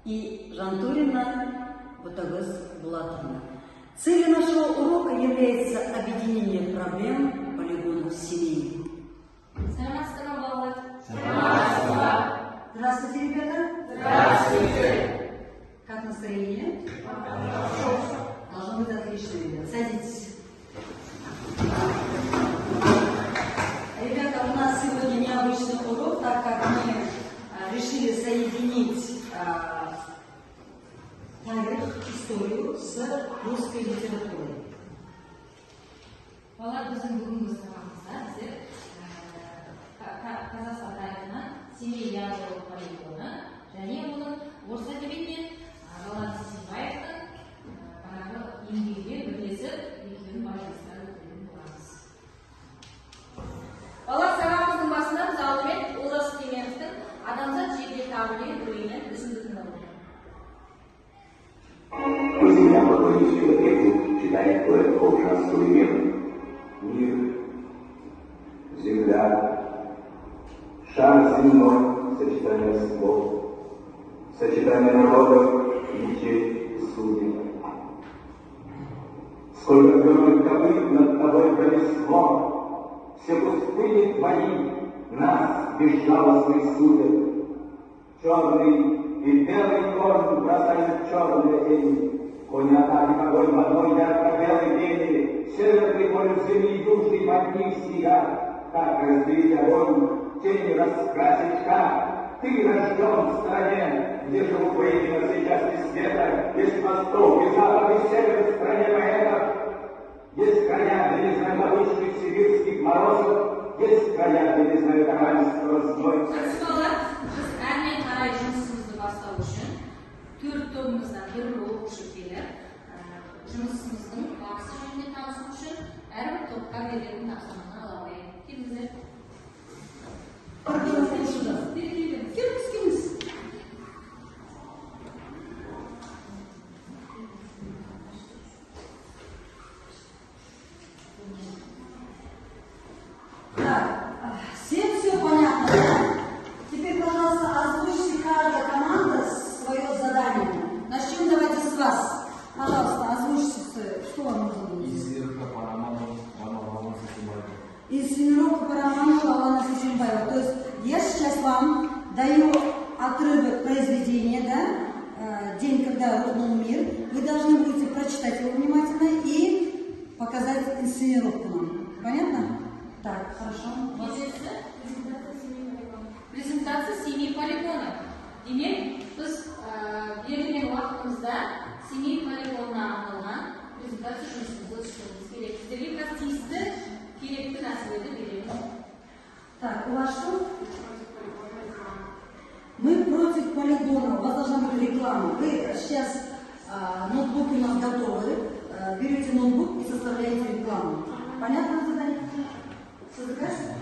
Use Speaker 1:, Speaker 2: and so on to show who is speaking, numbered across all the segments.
Speaker 1: и Жантурина Бутагыз Булатовна. Целью нашего урока является объединение проблем полигонов семей. Здравствуйте, ребята. Здравствуйте. Как настроение? Должно быть отлично, ребята. Садитесь. Ребята, у нас сегодня необычный урок, так как мы решили соединить историю с русской литературой.
Speaker 2: Қазақстан тарихынан Семей ядролық полигоны және оның орыс әдебиетінен Ролан Сисенбаевтың еңбегімен бірлесіп екеуінің байланыстарын өтетін боламыз. Бала сабағымыздың басында біз алдымен Олжас Сүлейменовтің «Адамзат жерде табылген» өлеңін үзінді тыңдап отырмыз.
Speaker 3: По землям по планете человеку читает поэт Олжас Сүлейменов. Мир, земля, шар земной, сочетание слов, сочетание народов, мечей и судеб. Сколько герой копыт над тобой пронесло, все пустыни твои нас безжалостно судят. Черный и белый корм бросают черные тени, конь-атаки огонь в одной ярко-белой вене, северный полюс земли, южный под ним снега. Как разделить огонь, тени раскрасить как? Ты рожден в стране, где живут воедино сейчас без света, есть восток, и запад, и север в стране поэтов. Есть края, где не знают обычных сибирских морозов, есть края, где не знают равенства зной.
Speaker 2: Бастау үшін төрт тобымыздан бір оқушы келіп, жұмысымыздың барысы жөнінде танысу үшін әрбір топқа беретін тапсырманы ала қояйық. Келіңіздер. Келіңіз.
Speaker 1: Всем все понятно, да? Теперь, пожалуйста, озвучьте каждая команда свое задание. Начнем давайте с вас. Пожалуйста, озвучьте, что вам нужно будет.
Speaker 4: Инсценировка по роману Алана Сисенбаева.
Speaker 1: Инсценировка по роману Алана Сисенбаева. То есть я сейчас вам даю отрывок произведения, да? День, когда рухнул мир. Вы должны будете прочитать его внимательно и показать инсценировку нам. Понятно? Так, хорошо.
Speaker 2: Презентация Семей полигона. Демек, біз берілген уақытымызда Семей полигонына арналған презентация жұмысымызды түсіруіміз керек. Сіздерге қазір тиісті керекті нәрселерді береміз.
Speaker 1: Так, у вас что? Мы против полигона. У вас должна быть реклама. Вы сейчас ноутбуки у нас готовы. Берете ноутбук и составляете рекламу. Понятно задание? Что закажете?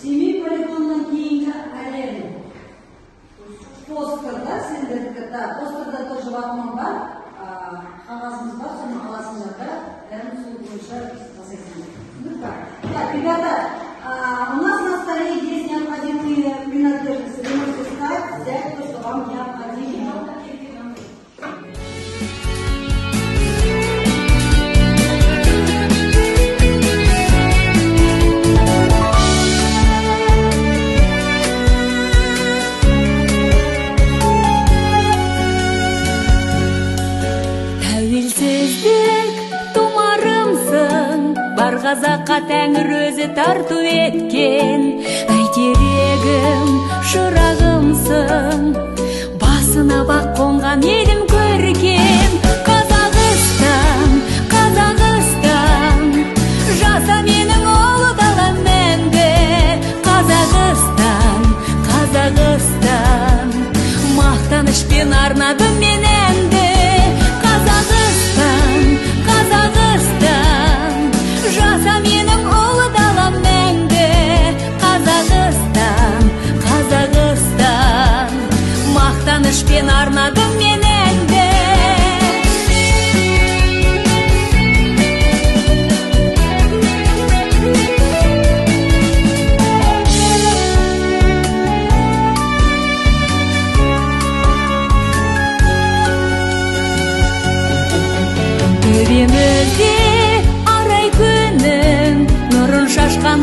Speaker 1: Семей полигоннан кейінгі әлем. Постер, да, сендердікі? Да, постерда тоже ватман бар, қағазымыз бар, соны аласыңдар да, бәрін сол бойынша жасайсыңдар. Ну как? Так, ребята, у нас на столе есть необходимые принадлежности. Вы можете встать, взять то, что вам необходимо.
Speaker 5: Қазаққа тәңір өзі тарту еткен, бәйтерегім, шырағымсың, басына бақ қонған елім көркем. Қазақстан, Қазақстан, жаса менің ұлы далам мәңгі. Қазақстан, Қазақстан, мақтанышпен арнадым мен әнді. Қазақстан, Қазақстан, жаса менің ұлы далам мәңгі. Қазақстан, Қазақстан.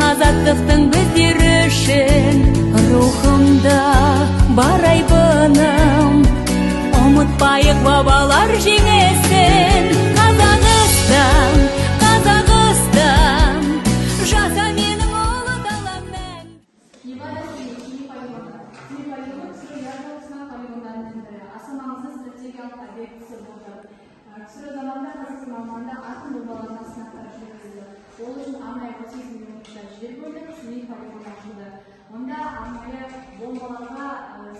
Speaker 5: азаттықтың біздер үшін рухымда бар айбыным, ұмытпайық бабалар жеңесін. Қазақстан, Қазақстан, жаса менің ұлы даламмен.
Speaker 2: Невада семей полигоны. Семей полигоны КСР ядролық сынақ полигондарының бірі. Аса маңызды стратегиялық объектісі болды. КСР заманында Қазақстан аумағында атом бомбаларына сынақтар жүргізілді. Ол үшін арнайы 38 миллион ақша жер бөлініп, семей полигоны ашылды. Онда арнайы бомбаларға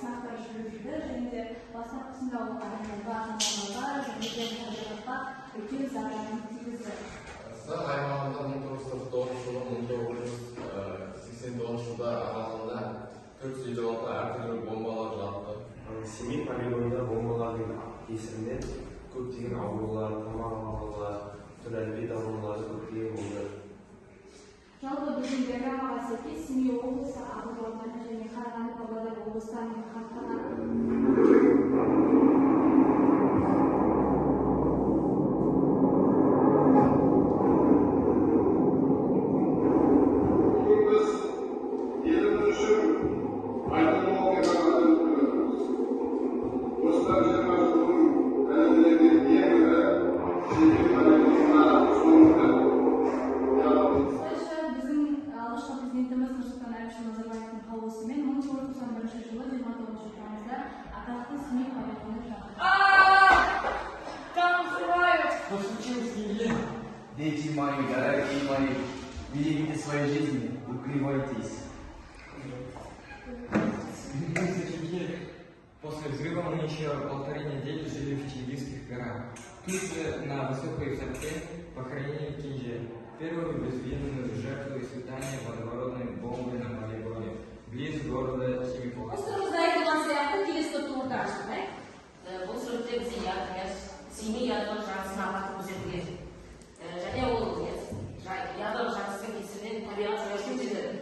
Speaker 2: сынақтар жүргізілді және де бастапқысында ол адамдарға, ата-аналарға және де табиғатқа үлкен зардабын тигізді.
Speaker 6: Сынақ аймағында 1949 жылы 1989 жылдар аралығында 456 әртүрлі бомбалар жатты.
Speaker 7: Семей полигонында бомбалардың кесірінен көптеген аурулар, тамақ аурулары, түрлі аурулары көптеген болды.
Speaker 2: Жалпы біздің диаграммаға сәйкес Семей облысы, Ақмола ауданы және Қарағанды, Павлодар облыстарының
Speaker 4: Дети мои, дорогие мои, берегите своей жизни, укрывайтесь. После взрыва мы еще 1,5 недели жили в Чингисских горах. Тут же на высокой высоте похоронили Кинжи, первую безвинную жертву испытания водородной бомбы на полигоне, близ города Семипол.
Speaker 8: Бұл сүртте бізде семей ядролық жарысына апаты көрсетілген. Және ол ядролық жарыстың кесірінен табиғат жойылып кетеді.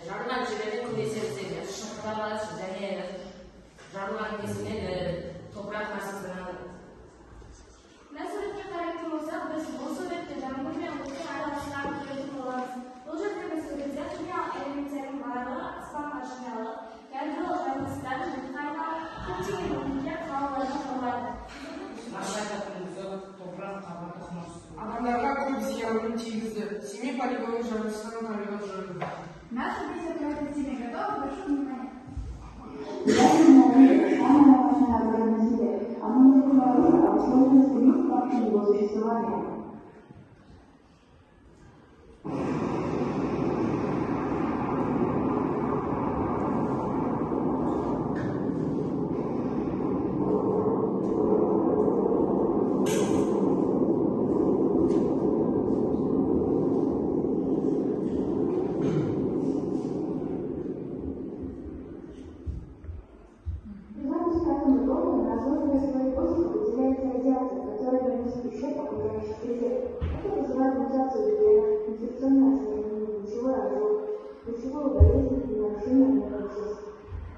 Speaker 8: Жарылған жерлерден көмесеміздегі шұңқырлар және жарылған кесірінен топырақ тасқындалады.
Speaker 2: Мына суретке қарайтын болсақ, біз бұл суретте жаңбыр мен өрттің арасындағы көретін боламыз. Бұл жерде біз суретте химиялық элементтердің барлығы аспанға жиналып, ядролық жарылыстар және көптеген өнімдер қалаларына болады.
Speaker 9: Адамдарға көп зиянын тигізді. Семей полигоны жарылыстан табиғат жойылды.
Speaker 2: Наше бесплатное Семей готово, прошу внимания.
Speaker 10: Самое важное ограничение. Оно не говорит о сложности вообще его существования.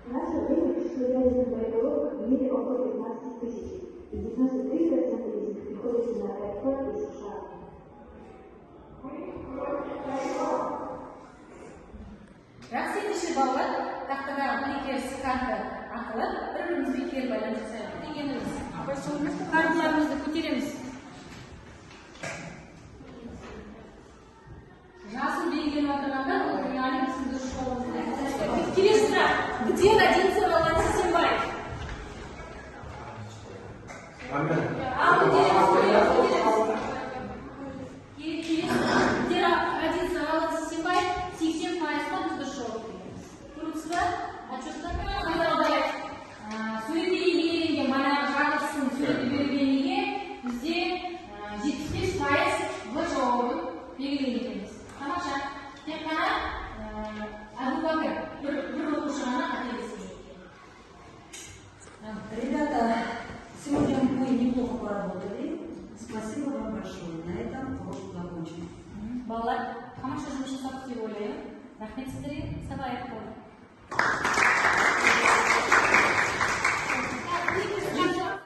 Speaker 10: В наше время число ядерных боеголовок в мире около 15 тысяч, и 93% из них приходится на РФ и США.
Speaker 2: Жақсы ендеше балалар, тақтаға бір-екі карта арқылы бір-бірімізбен кері байланыс жасайық дегеніміз. Карталарымызды көтереміз. Жасыл белгіленіп отырғанда, ол яғни біздің дұрыс жолымызды. Келесі сұрақ. Где родился Володя Сисимбаев? Где родился Володя Сисимбаев? 80%-ға біз дұрыс жауап береміз. Көрдіңіз бе? Отчетта суретте бейнеленген баяғы жарылыстың суреті берілгеніне бізде 75% в жауабын белгіленеміз. Тамаша. Тек қана Абу-Бакыр бір оқушы ғана қателеспейді.
Speaker 1: Ребята, сегодня мы неплохо поработали. Спасибо вам большое. На этом урок закончен.
Speaker 2: Балалар, тамаша жұмыс жасадық деп ойлаймын. Рахмет сіздерге. Сабақ аяқталды.